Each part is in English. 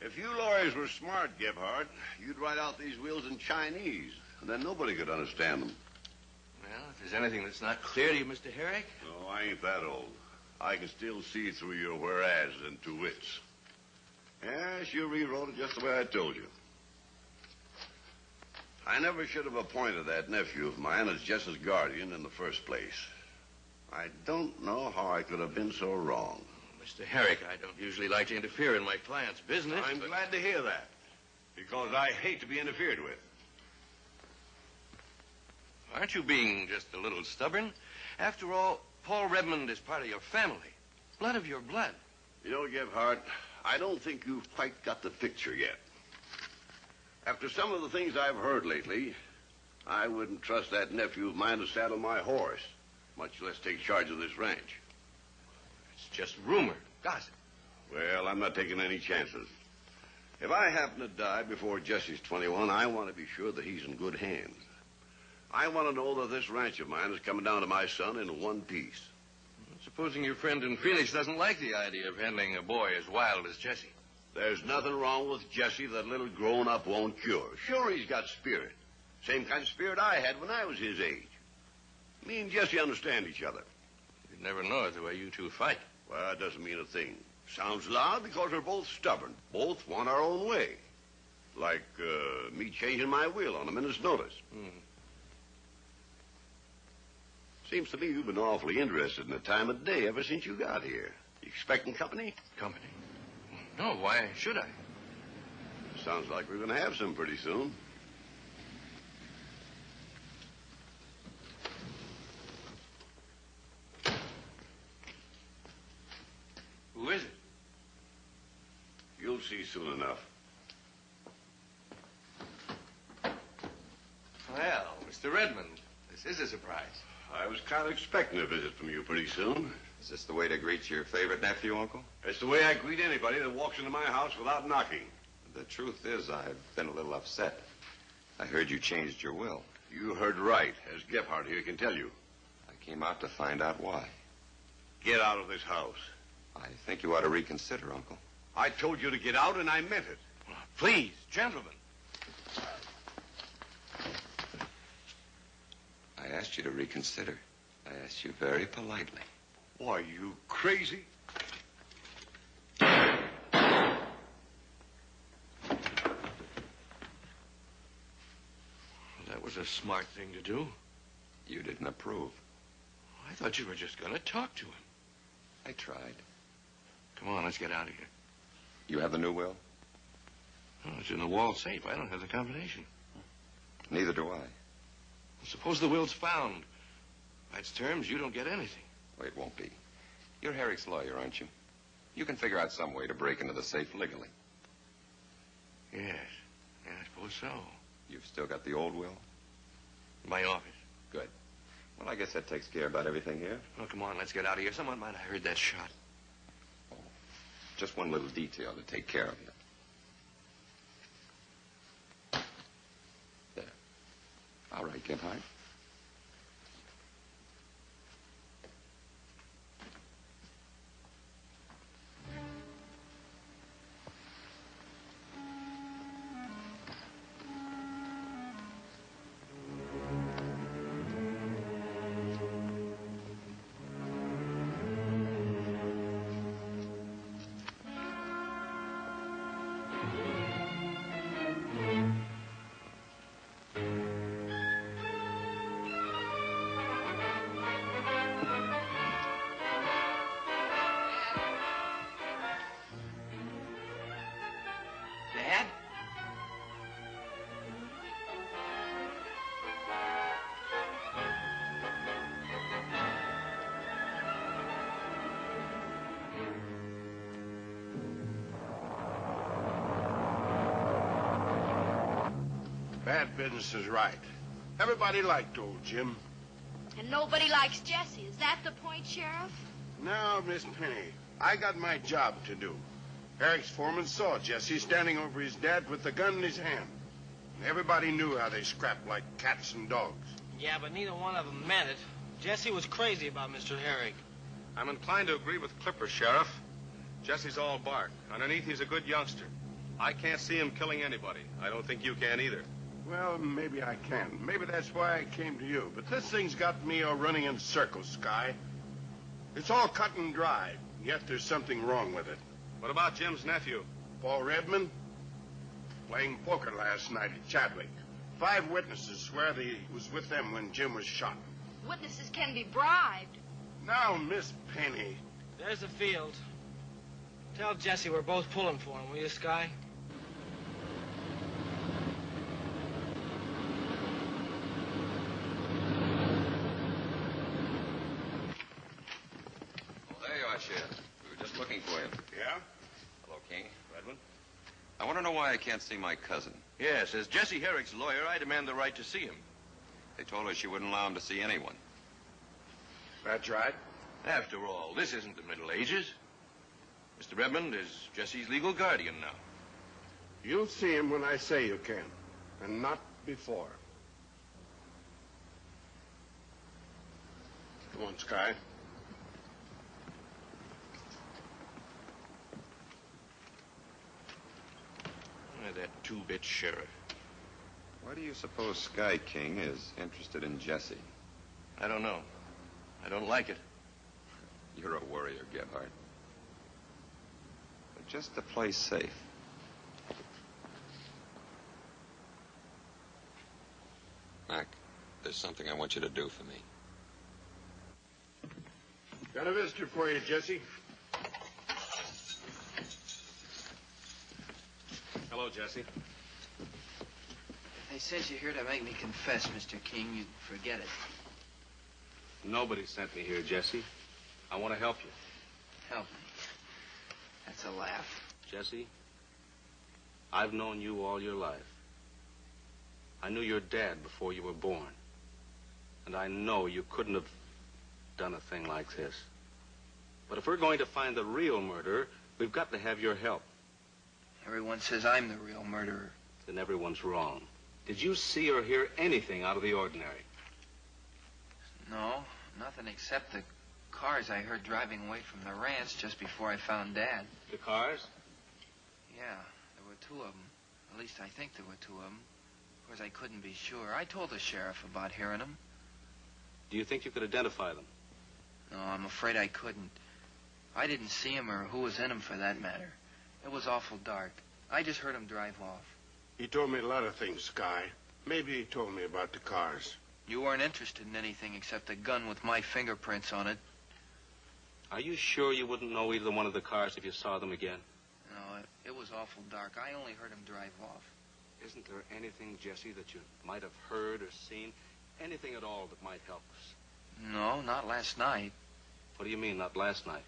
If you lawyers were smart, Gebhardt, you'd write out these wills in Chinese, and then nobody could understand them. Well, if there's anything that's not clear to you, Mr. Herrick... No, I ain't that old. I can still see through your whereas and to wits. Yes, you rewrote it just the way I told you. I never should have appointed that nephew of mine as Jess's guardian in the first place. I don't know how I could have been so wrong. Mr. Herrick, I don't usually like to interfere in my client's business. I'm glad to hear that, because I hate to be interfered with. Aren't you being just a little stubborn? After all, Paul Redmond is part of your family. Blood of your blood. You know, Gebhardt, I don't think you've quite got the picture yet. After some of the things I've heard lately, I wouldn't trust that nephew of mine to saddle my horse, much less take charge of this ranch. It's just rumor, gossip. Well, I'm not taking any chances. If I happen to die before Jesse's 21, I want to be sure that he's in good hands. I want to know that this ranch of mine is coming down to my son in one piece. Supposing your friend in Phoenix doesn't like the idea of handling a boy as wild as Jesse. There's nothing wrong with Jesse that little grown-up won't cure. Sure, he's got spirit. Same kind of spirit I had when I was his age. Me and Jesse understand each other. You'd never know it the way you two fight. Well, that doesn't mean a thing. Sounds loud because we're both stubborn. Both want our own way. Like me changing my will on a minute's notice. Seems to me you've been awfully interested in the time of day ever since you got here. You expecting company? Company? No, why should I? Sounds like we're going to have some pretty soon. Who is it? You'll see soon enough. Well, Mr. Redmond, this is a surprise. I was kind of expecting a visit from you pretty soon. Is this the way to greet your favorite nephew, Uncle? It's the way I greet anybody that walks into my house without knocking. The truth is, I've been a little upset. I heard you changed your will. You heard right, as Gebhardt here can tell you. I came out to find out why. Get out of this house. I think you ought to reconsider, Uncle. I told you to get out, and I meant it. Please, gentlemen. I asked you to reconsider. I asked you very politely. Why, you crazy? That was a smart thing to do. You didn't approve. I thought you were just going to talk to him. I tried. Come on, let's get out of here. You have the new will? Oh, it's in the wall safe. I don't have the combination. Neither do I. Suppose the will's found. By its terms, you don't get anything. Well, it won't be. You're Herrick's lawyer, aren't you? You can figure out some way to break into the safe legally. Yes. Yeah, I suppose so. You've still got the old will? My office. Good. Well, I guess that takes care of about everything here. Oh, come on, let's get out of here. Someone might have heard that shot. Oh, just one little detail to take care of you. There. All right, Gebhardt. Dad? Bad business is right. Everybody liked old Jim. And nobody likes Jesse. Is that the point, Sheriff? Now, Miss Penny, I got my job to do. Herrick's foreman saw Jesse standing over his dad with the gun in his hand. And everybody knew how they scrapped like cats and dogs. Yeah, but neither one of them meant it. Jesse was crazy about Mr. Herrick. I'm inclined to agree with Clipper, Sheriff. Jesse's all bark. Underneath, he's a good youngster. I can't see him killing anybody. I don't think you can either. Well, maybe I can. Maybe that's why I came to you. But this thing's got me all running in circles, Sky. It's all cut and dry, yet there's something wrong with it. What about Jim's nephew? Paul Redmond? Playing poker last night at Chadwick. 5 witnesses swear that he was with them when Jim was shot. Witnesses can be bribed. Now, Miss Penny. There's the field. Tell Jesse we're both pulling for him, will you, Sky? Well, there you are, Sheriff. We were just looking for you. Yeah? Hello, King. Redmond? I want to know why I can't see my cousin. Yes, as Jesse Herrick's lawyer, I demand the right to see him. They told her she wouldn't allow him to see anyone. That's right. After all, this isn't the Middle Ages. Mr. Redmond is Jesse's legal guardian now. You'll see him when I say you can, and not before. Come on, Sky. That two-bit sheriff. Why do you suppose Sky King is interested in Jesse? I don't know. I don't like it. You're a worrier, Gebhardt. But just to play safe. Mac, there's something I want you to do for me. Got a visitor for you, Jesse. Hello, Jesse. They sent you here to make me confess, Mr. King. You'd forget it. Nobody sent me here, Jesse. I want to help you. Help me. That's a laugh. Jesse, I've known you all your life. I knew your dad before you were born. And I know you couldn't have done a thing like this. But if we're going to find the real murderer, we've got to have your help. Everyone says I'm the real murderer. Then everyone's wrong. Did you see or hear anything out of the ordinary? No, nothing except the cars I heard driving away from the ranch just before I found Dad. The cars? Yeah, there were 2 of them. At least I think there were 2 of them. Of course, I couldn't be sure. I told the sheriff about hearing them. Do you think you could identify them? No, I'm afraid I couldn't. I didn't see him or who was in him for that matter. It was awful dark. I just heard him drive off. He told me a lot of things, Sky. Maybe he told me about the cars. You weren't interested in anything except a gun with my fingerprints on it. Are you sure you wouldn't know either one of the cars if you saw them again? No, it was awful dark. I only heard him drive off. Isn't there anything, Jesse, that you might have heard or seen? Anything at all that might help us? No, not last night. What do you mean, not last night?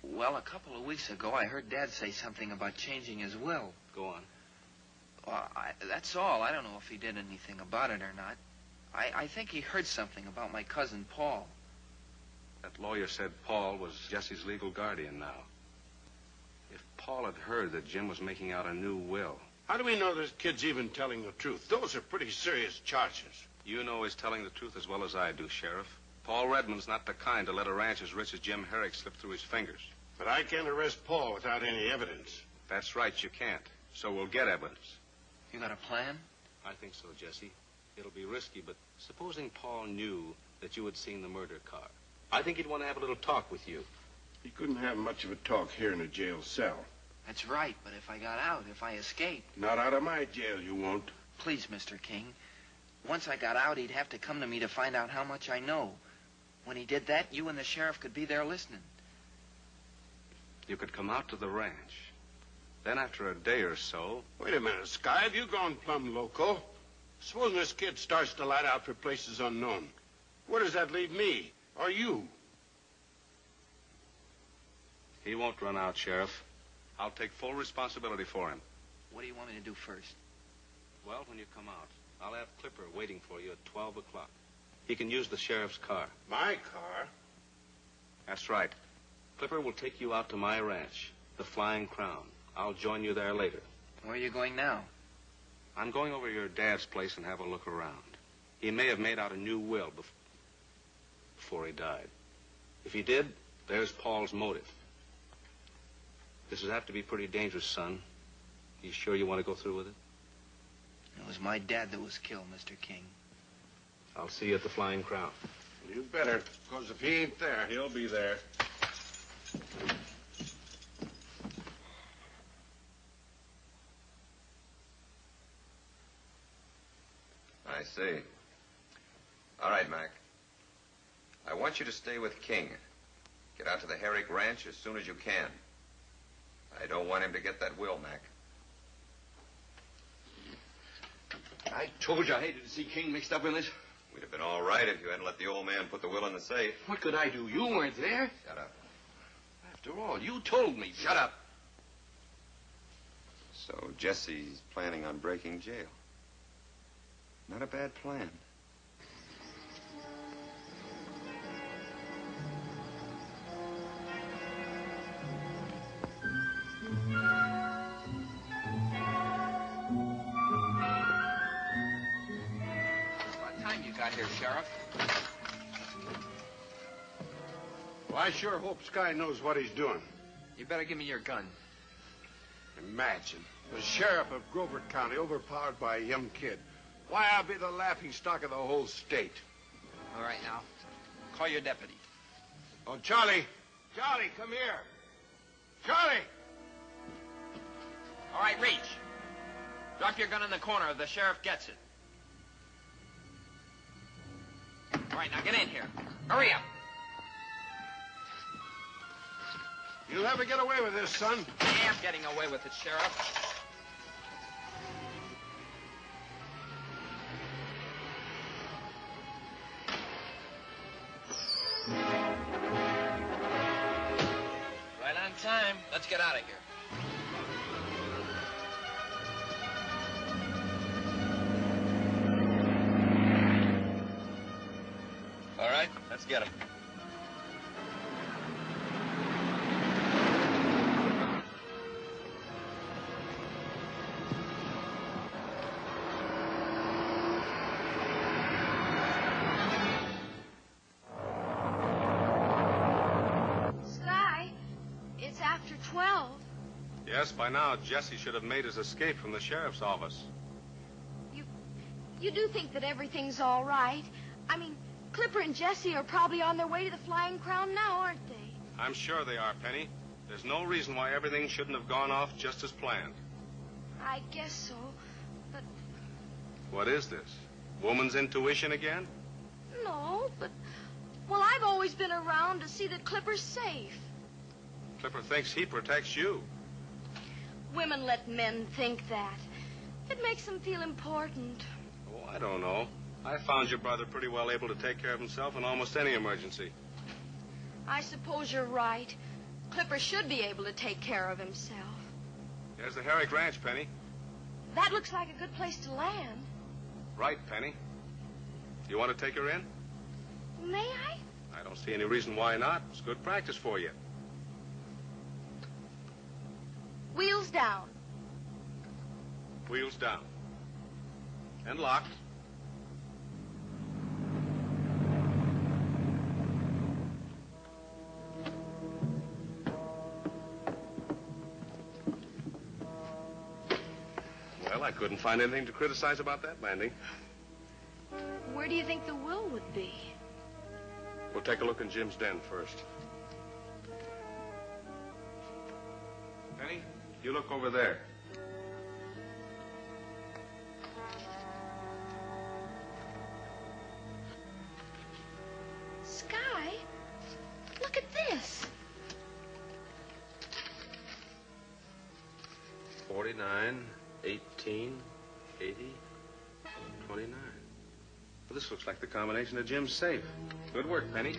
Well, a couple of weeks ago, I heard Dad say something about changing his will. Go on. Well, that's all. I don't know if he did anything about it or not. I think he heard something about my cousin Paul. That lawyer said Paul was Jesse's legal guardian now. If Paul had heard that Jim was making out a new will... How do we know this kid's even telling the truth? Those are pretty serious charges. You know he's telling the truth as well as I do, Sheriff. Paul Redmond's not the kind to let a ranch as rich as Jim Herrick slip through his fingers. But I can't arrest Paul without any evidence. That's right, you can't. So we'll get evidence. You got a plan? I think so, Jesse. It'll be risky, but supposing Paul knew that you had seen the murder car. I think he'd want to have a little talk with you. He couldn't have much of a talk here in a jail cell. That's right, but if I got out, if I escaped... Not out of my jail, you won't. Please, Mr. King. Once I got out, he'd have to come to me to find out how much I know. When he did that, you and the sheriff could be there listening. You could come out to the ranch. Then after a day or so... Wait a minute, Sky. Have you gone plumb loco? Supposing this kid starts to light out for places unknown. Where does that leave me? Or you? He won't run out, Sheriff. I'll take full responsibility for him. What do you want me to do first? Well, when you come out, I'll have Clipper waiting for you at 12 o'clock. He can use the sheriff's car. My car? That's right. Clipper will take you out to my ranch, the Flying Crown. I'll join you there later. Where are you going now? I'm going over to your dad's place and have a look around. He may have made out a new will before he died. If he did, there's Paul's motive. This would have to be pretty dangerous, son. You sure you want to go through with it? It was my dad that was killed, Mr. King. I'll see you at the Flying Crown. You better, because if he ain't there, he'll be there. I see. All right, Mac. I want you to stay with King. Get out to the Herrick Ranch as soon as you can. I don't want him to get that will, Mac. I told you I hated to see King mixed up in this. We'd have been all right if you hadn't let the old man put the will in the safe. What could I do? You weren't there. Shut up. After all, you told me. Shut up. So Jesse's planning on breaking jail. Not a bad plan. What time you got here, Sheriff? Well, I sure hope Sky knows what he's doing. You better give me your gun. Imagine, the sheriff of Grover County overpowered by a young kid. Why, I'll be the laughing stock of the whole state. All right, now. Call your deputy. Oh, Charlie! Charlie, come here! Charlie! All right, reach. Drop your gun in the corner if the sheriff gets it. All right, now get in here. Hurry up. You'll never get away with this, son. I am getting away with it, Sheriff. Right on time. Let's get out of here. All right, let's get him. Sky, it's after 12. Yes, by now, Jesse should have made his escape from the sheriff's office. You do think that everything's all right? I mean, Clipper and Jesse are probably on their way to the Flying Crown now, aren't they? I'm sure they are, Penny. There's no reason why everything shouldn't have gone off just as planned. I guess so, but What is this? Woman's intuition again? no, but... Well, I've always been around to see that Clipper's safe. Clipper thinks he protects you. Women let men think that. It makes them feel important. Oh, I don't know. I found your brother pretty well able to take care of himself in almost any emergency. I suppose you're right. Clipper should be able to take care of himself. There's the Herrick Ranch, Penny. That looks like a good place to land. Right, Penny. You want to take her in? May I? I don't see any reason why not. It's good practice for you. Wheels down. Wheels down. And locked. Well, I couldn't find anything to criticize about that landing. Where do you think the will would be? We'll take a look in Jim's den first. Penny, you look over there. Sky, look at this. 49, 18, 80, 29. Well, this looks like the combination of Jim's safe. Good work, Penny.